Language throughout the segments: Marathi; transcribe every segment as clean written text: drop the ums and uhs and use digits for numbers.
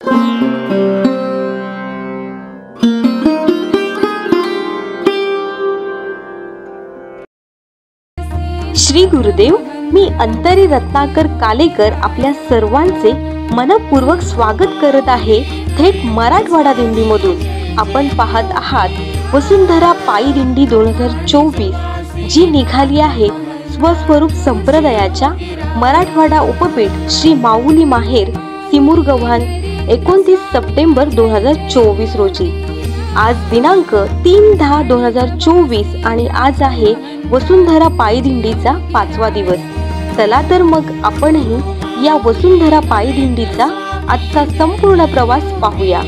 श्री गुरुदेव, मी अंतरी रत्नाकर कालेकर आपल्या सर्वांचे मनपूर्वक स्वागत करत आहे थेट मराठवाडा दिंडीमधून। आपण पाहत आहात वसुंधरा पायी दिंडी 2024 जी निघाली आहे स्वस्वरूप संप्रदायाच्या मराठवाडा उपपीठ श्री माऊली माहेर सिमुरगव्हाण 29 सप्टेंबर 2024 रोजी। आज दिनांक 3/10/2024 आणि आज आहे वसुंधरा पायी दिंडीचा 5वा दिवस। चला तर मग आपणही या वसुंधरा पायी दिंडीचा आजचा संपूर्ण प्रवास पाहूया।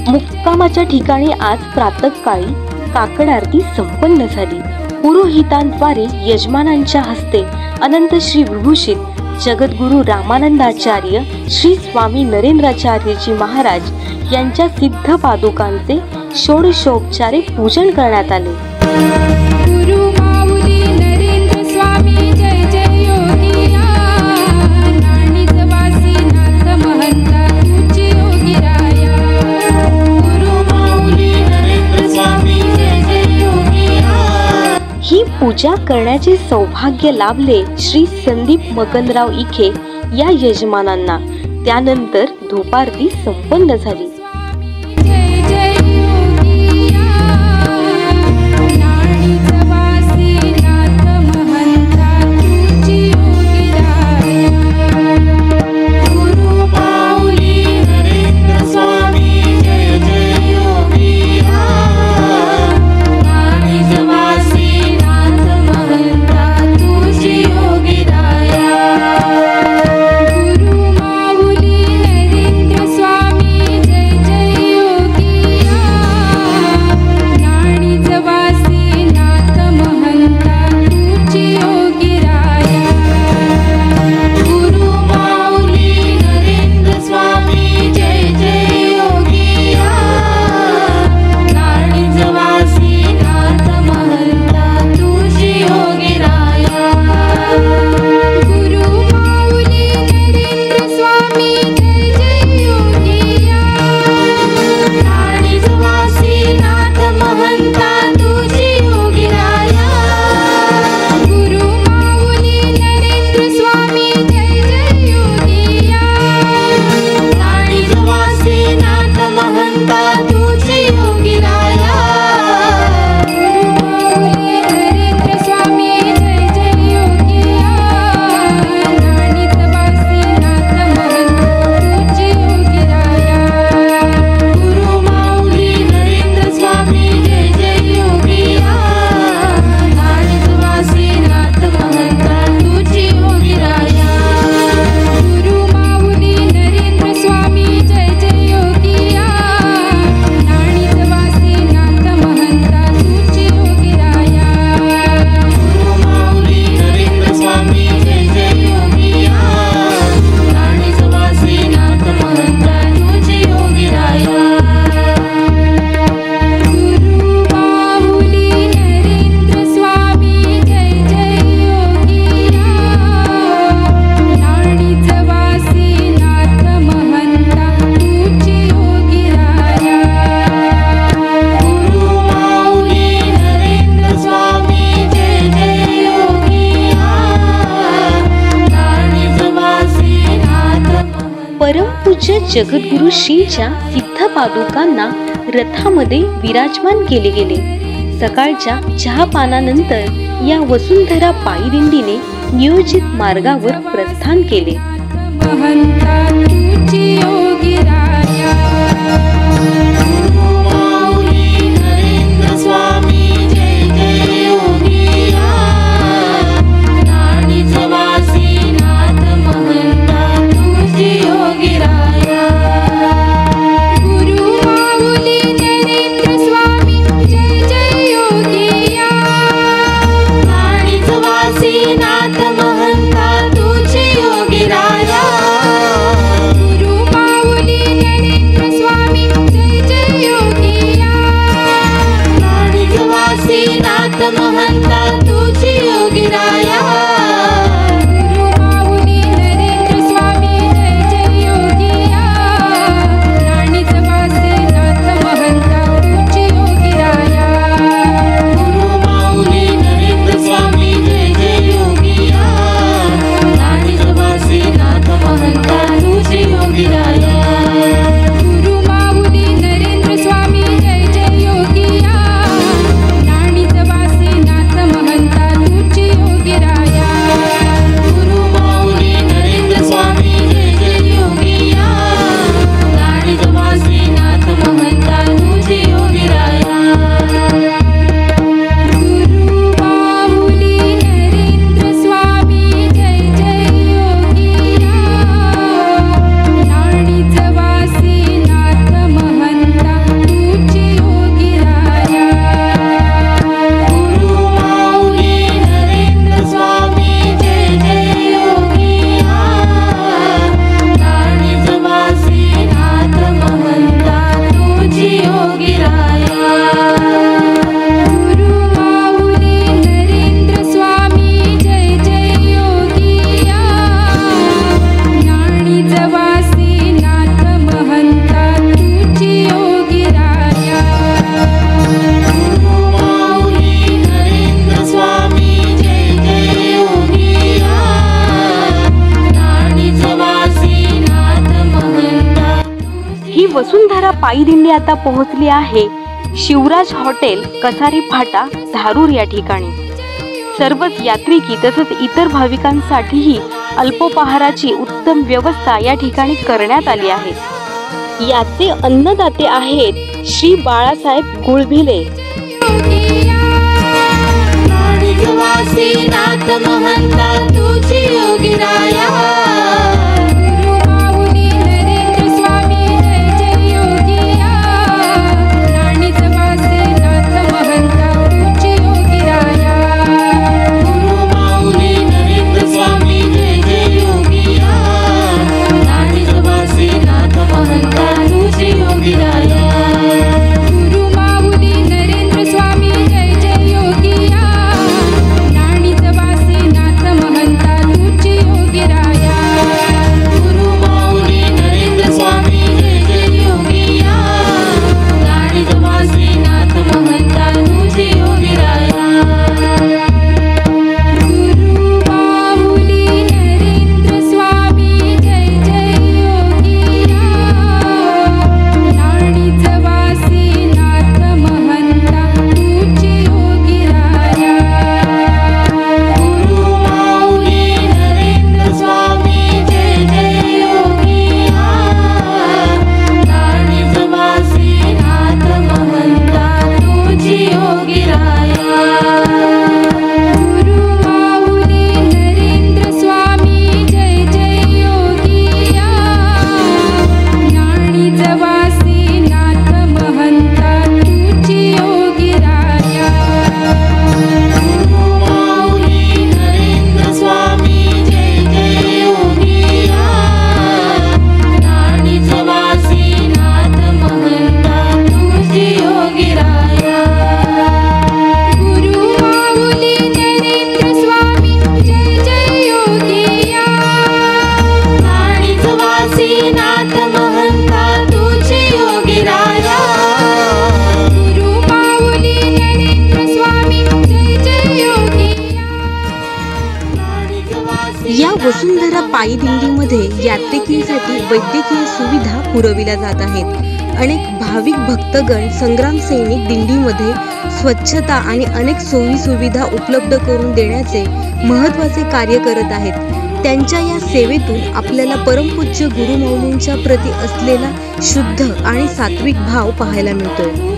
मुक्कामाच्या ठिकाणी आज प्रातःकाळी काकड आरती संपन्न झाली। पुरोहितांद्वारे यजमानांच्या हस्ते अनंत श्री विभूषित जगद्गुरु रामानंदाचार्य श्री स्वामी नरेंद्राचार्यजी महाराज यांच्या सिद्ध पादुकांचे षोडशोपचारे पूजन करण्यात आले। ही पूजा करण्याचे सौभाग्य लाभले श्री संदीप मकनराव इखे या यजमानांना। त्यानंतर धूपारती संपन्न झाली। परमपूज्य जगद्गुरु श्रींच्या सिद्ध पादुकांना रथामध्ये विराजमान केले गेले। सकाळच्या चहापानानंतर या वसुंधरा पायी दिंडीने नियोजित मार्गावर प्रस्थान केले। स्वामी जय जय योगिया, नानी जवा वसुंधरा पायी दिंडी आता पोहोचली आहे शिवराज हॉटेल कसारी फाटा धारूर या ठिकाणी। सर्वच यात्रिकी तसंच इतर भाविकांसाठीही अल्पोपहाराची उत्तम व्यवस्था या ठिकाणी करण्यात आली आहे। याचे अन्नदाते आहेत श्री बाळासाहेब गुळभिले। या वसुंधरा पायी दिंडीमध्ये यात्रिकांसाठी वैद्यकीय सुविधा पुरविल्या जात आहेत। अनेक भाविक भक्तगण संग्राम सैनिक दिंडीमध्ये स्वच्छता आणि अनेक सोयी सुविधा उपलब्ध करून देण्याचे महत्त्वाचे कार्य करत आहेत। त्यांच्या या सेवेतून आपल्याला परमपूज्य गुरुमाऊलींच्या प्रती असलेला शुद्ध आणि सात्विक भाव पाहायला मिळतोय।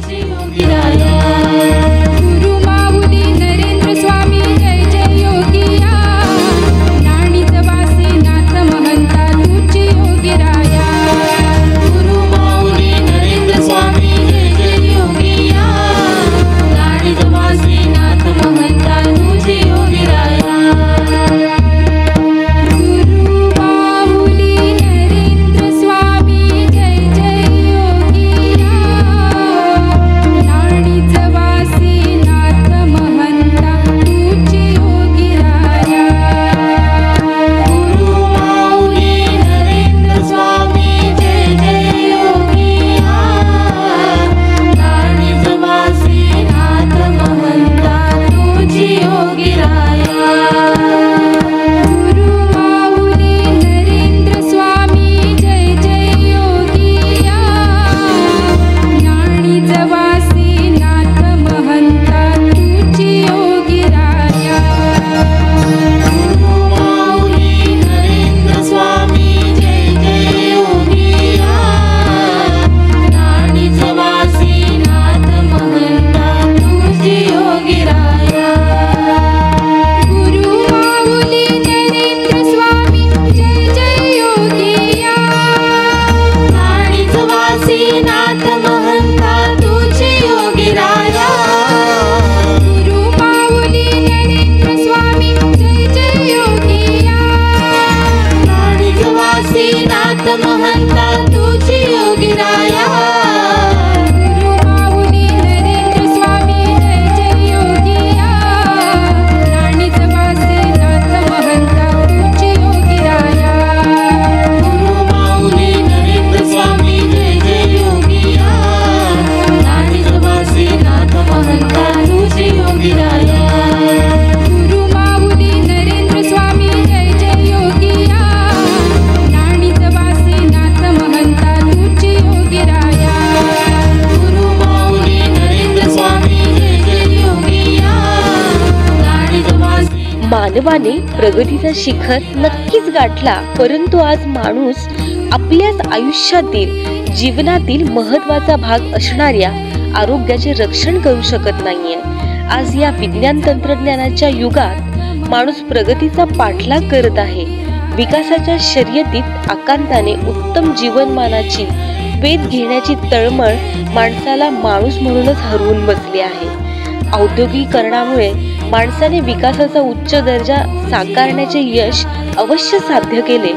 मानवाने प्रगतीचा शिखर नक्कीच गाठला, परंतु आज माणूस आपल्याच आयुष्यातील जीवनातील महत्वाचा भाग असणाऱ्या आरोग्याचे रक्षण करू शकत नाहीये. आज या विज्ञान तंत्रज्ञानाच्या युगात माणूस प्रगतीचा पाठलाग करत आहे. विकासाच्या शर्यतीत आकांताने उत्तम जीवनमानाची वेध घेण्याची तळमळ माणसाला माणूस म्हणूनच हरवून बसली आहे. औद्योगिकीकरणामुळे माणसाने विकासाचा उच्च दर्जा साकारण्याचे यश अवश्य साध्य केले,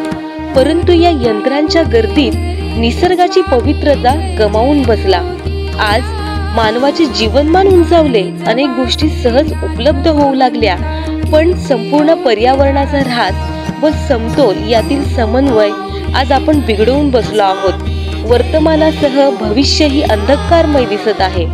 परंतु या यंत्रांच्या गर्दीत निसर्गाची पवित्रता गमावून बसला. आज मानवाचे जीवनमान उंचावले, अनेक गोष्टी सहज उपलब्ध होऊ लागल्या, पण संपूर्ण पर्यावरणाचा ऱ्हास व समतोल यातील समन्वय आज आपण बिघडवून बसलो आहोत. वर्तमानासह भविष्यही अंधकारमय दिसत आहे.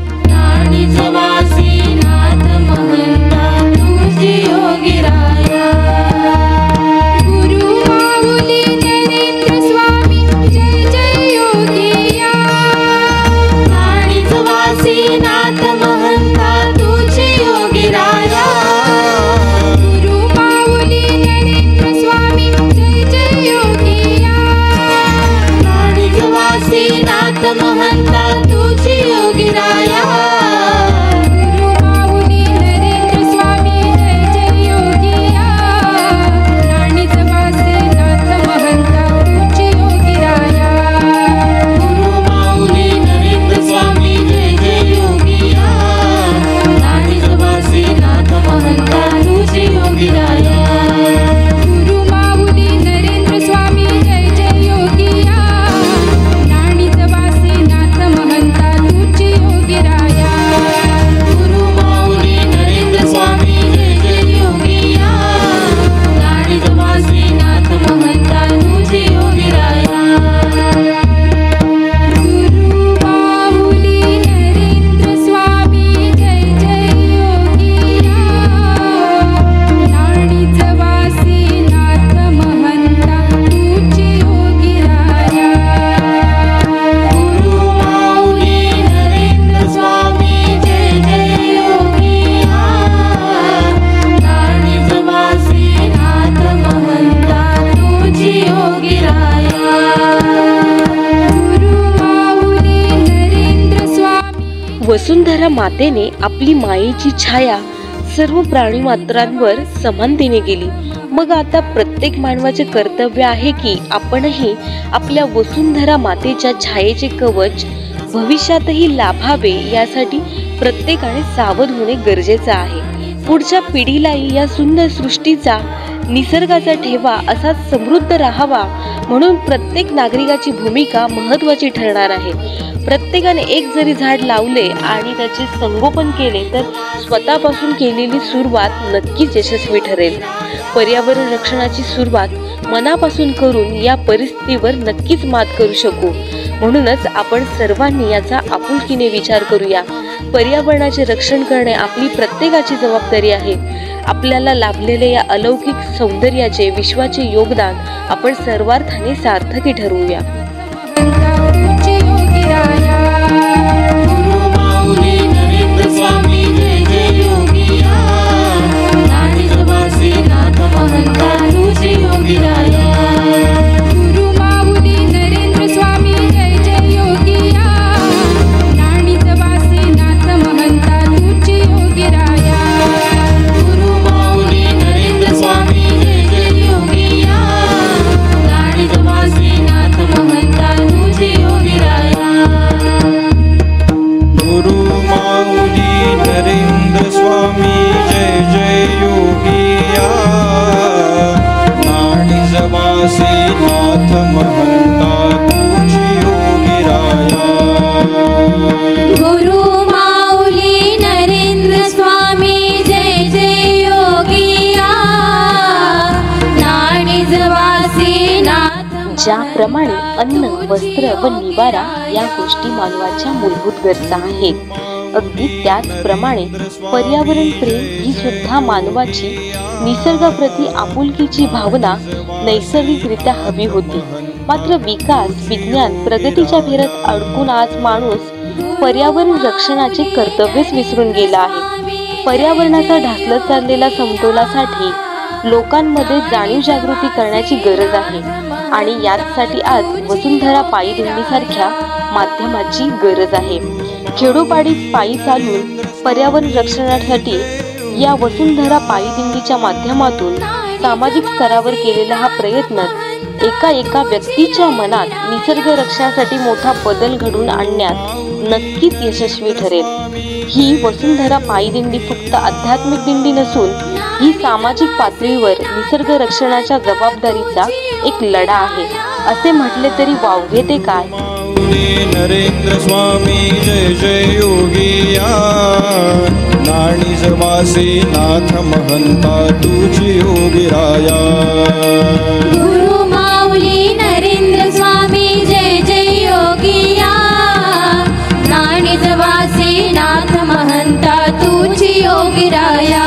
वसुंधरा मातेने आपली मायेची छाया सर्व प्राणीमात्रांवर समानतेने गेली. मग आता प्रत्येक मानवाचे कर्तव्य आहे की आपणही आपल्या वसुंधरा मातेच्या छायेचे कवच भविष्यातही लाभावे, यासाठी प्रत्येकाने सावध होणे गरजेचे आहे. पुढच्या पिढीलाही या सुंदर सृष्टीचा, निसर्गाचा ठेवा असाच समृद्ध राहावा म्हणून प्रत्येक नागरिकाची भूमिका महत्त्वाची ठरणार आहे. प्रत्येकाने एक जरी झाड लावले आणि त्याचे संगोपन केले तर स्वतःपासून केलेली सुरुवात नक्कीच यशस्वी ठरेल. पर्यावरण रक्षणाची सुरुवात मनापासून करून या परिस्थितीवर नक्कीच मात करू शकू. म्हणूनच आपण सर्वांनी याचा आपुलकीने विचार करूया. पर्यावरणाचे रक्षण करणे आपली प्रत्येकाची जबाबदारी आहे. आपल्याला लाभलेले या अलौकिक सौंदर्याचे, विश्वाचे योगदान आपण सर्वार्थाने सार्थकी ठरवूया. ज्याप्रमाणे अन्न, वस्त्र व निवारा या गोष्टी मानवाच्या मूलभूत गरजा आहेत, अगदी त्याचप्रमाणे पर्यावरण प्रेम ही सुद्धा मानवाची निसर्गाप्रती आपुलकीची भावना नैसर्गिकरित्या हवी होती. मात्र विकास, विज्ञान, प्रगतीच्या फेऱ्यात अडकून आज माणूस पर्यावरण रक्षणाचे कर्तव्यच विसरून गेला आहे. पर्यावरणाचा ढासळत चाललेल्या समतोलासाठी लोकांमध्ये जाणीव जागृती करण्याची गरज आहे आणि यासाठी आज वसुंधरा पायी दिंडीसारख्या माध्यमाची गरज आहे। खेडोपाडीत पायी चालून पर्यावरण रक्षणासाठी या वसुंधरा पायी दिंडीच्या माध्यमातून सामाजिक स्तरावर केलेला हा प्रयत्न एका व्यक्तीच्या मनात निसर्ग रक्षणासाठी मोठा बदल घडवून आणण्यात नक्कीच यशस्वी ठरेल। ही वसुंधरा पायी दिंडी फक्त आध्यात्मिक दिंडी नसून ही सामाजिक पातळीवर निसर्ग रक्षणाच्या जबाबदारीचा एक लढा आहे, असे म्हटले तरी वावगे ते काय। नरेंद्र स्वामी जय जय योगिया, नाणीजवासी नाथ महंता तुझी योगिराया। गुरु माऊली नरेंद्र स्वामी जय जय योगिया, नाणीजवासी नाथ महंता तुझी योगिराया।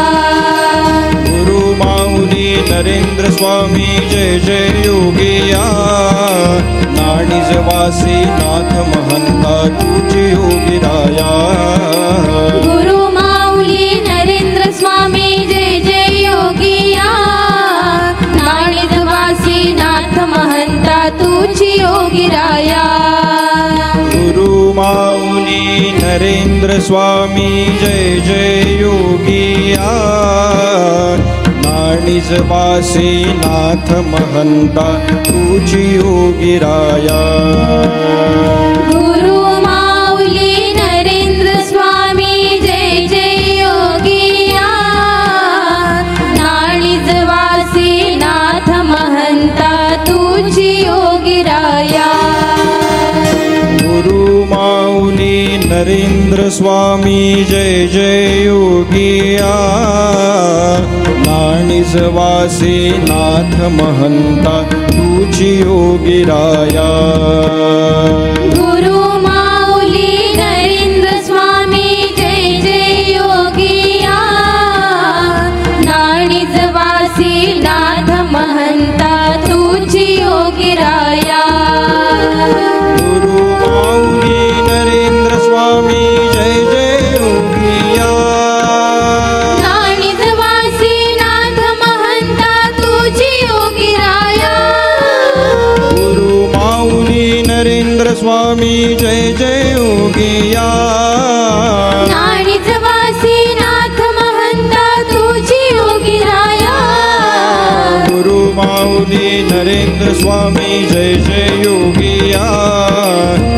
गुरु माऊली नरेंद्र स्वामी जय जय योगिया, नाणीजवासी नाथ महंता तुझी योगिराया। गुरु माऊली नरेंद्र स्वामी जय जय योगिया, नाणीजवासी नाथ महंता तुझी योगिराया। गुरु माऊली नरेंद्र स्वामी जय जय योगिया, नाणीजवासी नाथ महंता तुझी योगिराया। गुरु माऊली नरेंद्र स्वामी जय जय योगिया, नाणीजवासी नाथ महंता तुझी योगिराया। गुरु माऊली नरेंद्र स्वामी जय जय योगिया, नाणीजवासी नाथ महंता तुझी योगिराया। गुरु माऊली नरेंद्र स्वामी जय जय योगिया, नाणीजवासी नाथ महंता तुझी योगिराया। गुरु माऊली नरेंद्र स्वामी जय जय योगिया, नाणीजवासी नाथ महंता तुझी योगिराया। गुरु माऊली नरेंद्र स्वामी जय जय योगिया, नाणीजवासी नाथ महंता तुझी योगिराया। गुरु माऊली नरेंद्र स्वामी जय जय योगिया,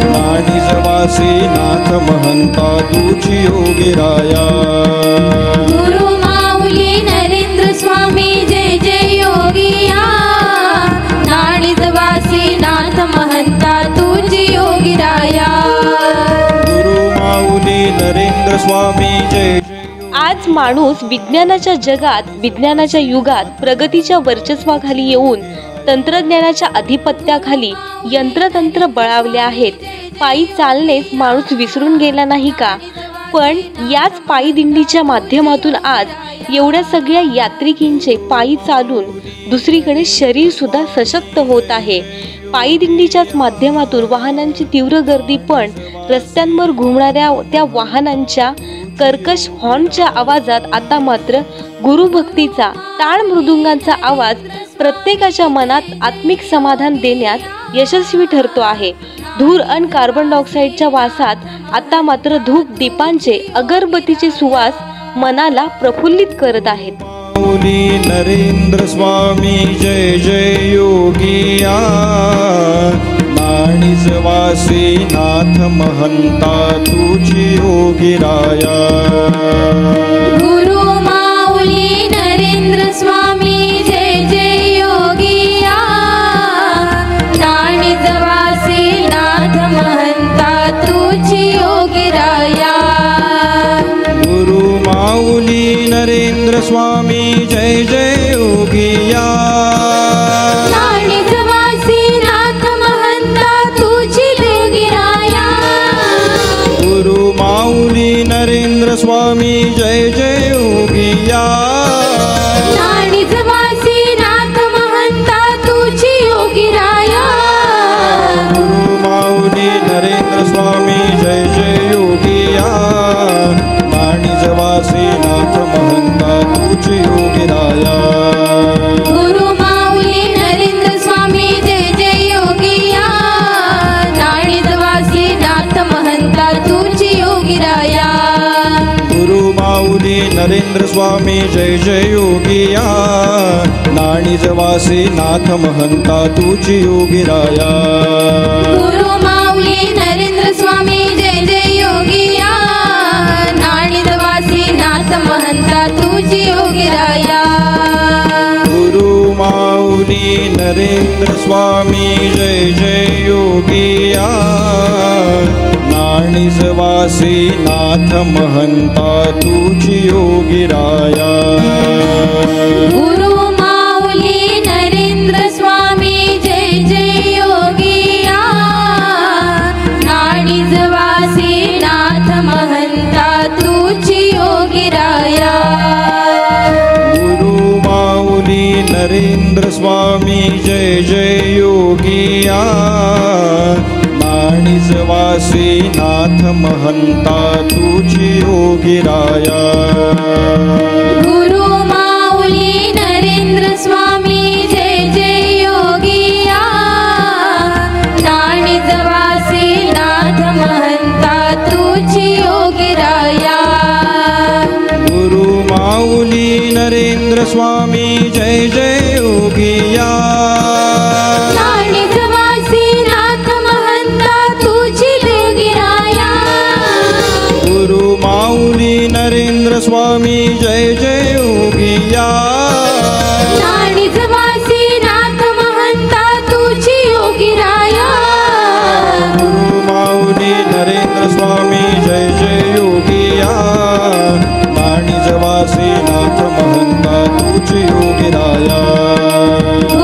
नाणीजवासी नाथ महंता तुझी योगिराया। गुरु माऊली नरेंद्र स्वामी जय जय योगिया, नाणीजवासी नाथ महंता तुझी योगिराया। गुरु माऊली नरेंद्र स्वामी जय आज माणूस विज्ञानाच्या जगात, विज्ञानाच्या युगात प्रगतीच्या वर्चस्वाखाली येऊन तंत्रज्ञानाच्या अधिपत्याखाली यंत्रतंत्र बळावले आहेत। पायी चालणेच माणूस विसरून गेला नाही का? पण याच पायी दिंडीच्या माध्यमातून आज एवढ्या सगळ्या यात्रिकींचे पायी चालून दुसरीकडे शरीर सुद्धा सशक्त होत आहे। पायी दिंडीच्याच माध्यमातून वाहनांची तीव्र गर्दी, पण रस्त्यांवर घुमणाऱ्या त्या वाहनांच्या कर्कश हॉर्नच्या आवाजात आता मात्र गुरुभक्तीचा, टाळ मृदुंगांचा आवाज प्रत्येकाच्या मनात आत्मिक समाधान देण्यात यशस्वी ठरतो आहे। धूर आणि कार्बन डायऑक्साईडच्या वासात आता मात्र धूप दीपांचे, अगरबत्तीचे सुवास मनाला प्रफुल्लित करत आहेत। माऊली नरेंद्र स्वामी जय जय योगिया, नाणीजवासी नाथ महंता तुझी योगिराया। गुरु माऊली नरेंद्र स्वामी जय जय योगिया, नाणीजवासी नाथ महंता तुझी योगिराया। गुरु माऊली नरेंद्र स्वामी जय जय योगिया, नाणीजवासी नाथ महंता तुझी योगिराया। गुरु माऊली नरेंद्र स्वामी जय जय नरेंद्र स्वामी जय जय योगिया नाणिजवासी नाथ महंता तुझी योगिराया गुरु माऊली नरेंद्र स्वामी जय जय योगिया नाणिजवासी नाथ महंता तुझी योगिराया गुरु माऊली नरेंद्र स्वामी जय जय योगिया नाणिजवासी नाथ महंता तुझी योगिराया गुरु माऊली नरेंद्र स्वामी जय जय योगिया नाणिजवासी नाथ महंता तुझी योगिराया गुरु माऊली नरेंद्र स्वामी जय जय योगिया नाणिजवासी नाथ महंता तुझी योगिराया गुरु माऊली नरेंद्र स्वामी जय जय योगिया नाणिजवासी नाथ महंता तुझी योगिराया गुरु माऊली नरेंद्र स्वामी जय जय योगिया नाणिजवासी नाथ महंता तुझी योगिराया गुरु माऊली नरेंद्र स्वामी जय जय योगिया नाणिजवासी नाथ महंता तुझी योगिराया गुरु माऊली नरेंद्र स्वामी जय जय योगिया नाणिजवासी नाथ महंता तुझी योगिराया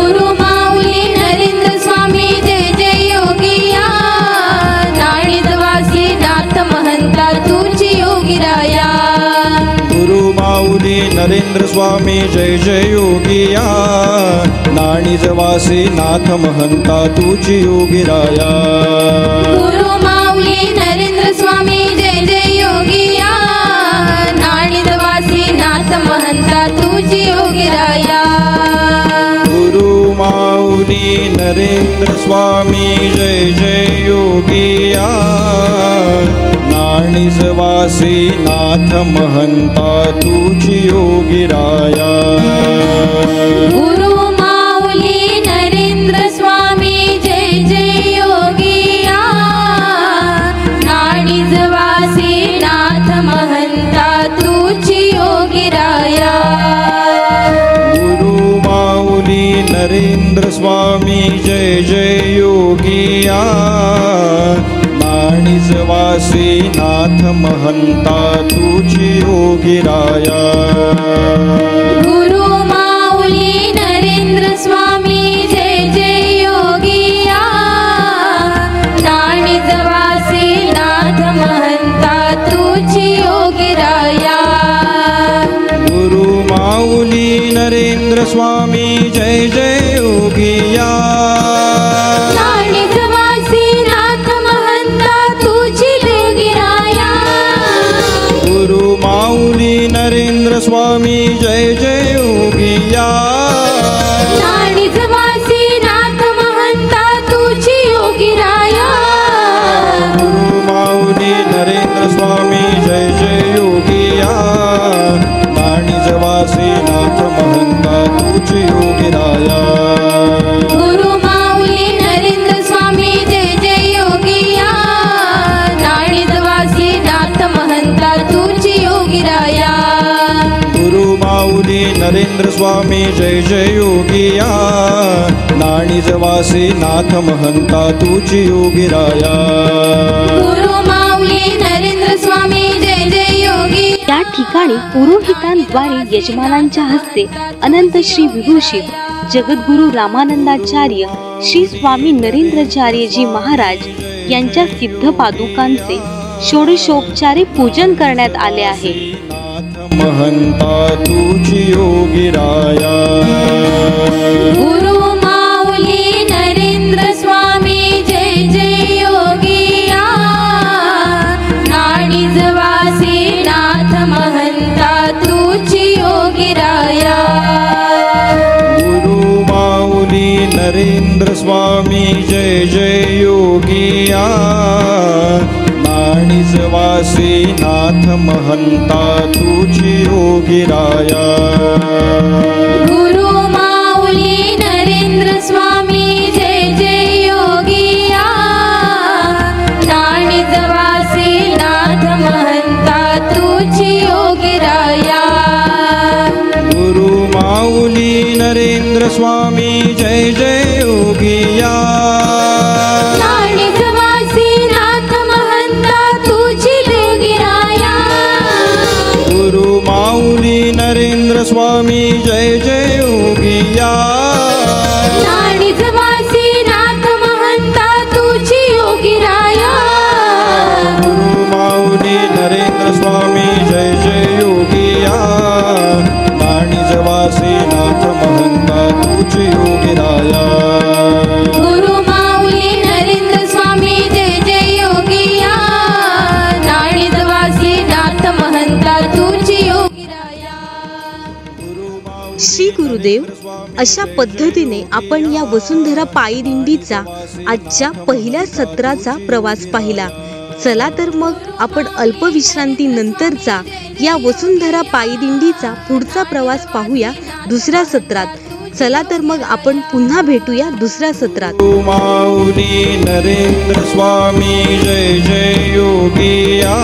गुरु माऊली नरेंद्र स्वामी जय जय योगिया नाणिजवासी नाथ महंता तुझी योगिराया गुरु माऊली नरेंद्र स्वामी जय जय योगिया नाणिजवासी नाथ महंता तुझी योगिराया गुरु माऊली नरेंद्र स्वामी जय जय योगिया नाणिजवासी नाथ महंता तुझी योगिराया गुरु माऊली नरेंद्र स्वामी जय जय योगिया नाणिजवासी नाथ महंता तुझी योगिराया गुरु माऊली नरेंद्र स्वामी जय जय योगिया नाणिजवासी नाथ महंता तुझी योगिराया गुरु माऊली नरेंद्र स्वामी जय जय योगिया नाणिजवासी नाथ महंता तुझी योगिराया गुरु माऊली नरेंद्र स्वामी जय जय योगिया नाणिजवासी नाथ महंता तुझी योगिराया गुरु माऊली नरेंद्र स्वामी जय जय योगिया नाणिजवासी नाथ महंता तुझी योगिराया गुरु माऊली नरेंद्र स्वामी जय जय योगिया नाणिजवासी नाथ महंता तुझी योगिराया गुरु माऊली नरेंद्र स्वामी जय जय योगिया नाणिजवासी नाथ महंता तुझी योगिराया गुरु माऊली नरेंद्र स्वामी जय जय योगिया नाणिजवासी नाथ महंता तुझी योगिराया गुरु माऊली नरेंद्र स्वामी जय जय योगिया नाणिजवासी नाथ महंता तुझी योगिराया गुरु माऊली नरेंद्र स्वामी जय जय योगी त्या ठिकाणी पुरोहितांद्वारे यजमानांच्या हस्ते अनंत श्री विभूषित जगद्गुरु रामानंदाचार्य श्री स्वामी नरेंद्राचार्यजी महाराज यांच्या सिद्ध पादुकांचे षोडशोपचारे पूजन करण्यात आले आहे. नाथ महंता तुझी योगिराया गुरु माऊली नरेंद्र स्वामी जय जय योगिया नाणिजवासी नाथ महंता तुझी योगिराया गुरु माऊली नरेंद्र स्वामी जय जय योगिया नाणिजवासी नाथ नाथ महंता तुझी योगिराया गुरु माऊली नरेंद्र स्वामी जय जय योगिया नाणिजवासी नाथ महंता तुझी योगिराया गुरु माऊली नरेंद्र स्वामी जय जय योगिया नाणिजवासी नाथ महंता तुझी योगिराया गुरु माऊली नरेंद्र स्वामी जय जय योगिया नाणिजवासी नाथ महंता तुझी योगिराया गुरु माऊली नरेंद्र स्वामी जय जय योगिया नाणिजवासी नाथ महंता तुझी योगिराया गुरु माऊली नरेंद्र स्वामी जय जय योगिया नाणिजवासी नाथ महंता तुझी योगिराया श्री गुरुदेव, अशा पद्धतीने आपण या वसुंधरा पायी दिंडीचा आजच्या पहिल्या सत्राचा प्रवास पाहिला. चला तर मग आपण अल्पविश्रांतीनंतरचा या वसुंधरा पायी दिंडीचा पुढचा प्रवास पाहूया दुसऱ्या सत्रात. चला तर मग आपण पुन्हा भेटूया दुसऱ्या सत्रात. गुरु माऊली नरेंद्र स्वामी जय जय योगिया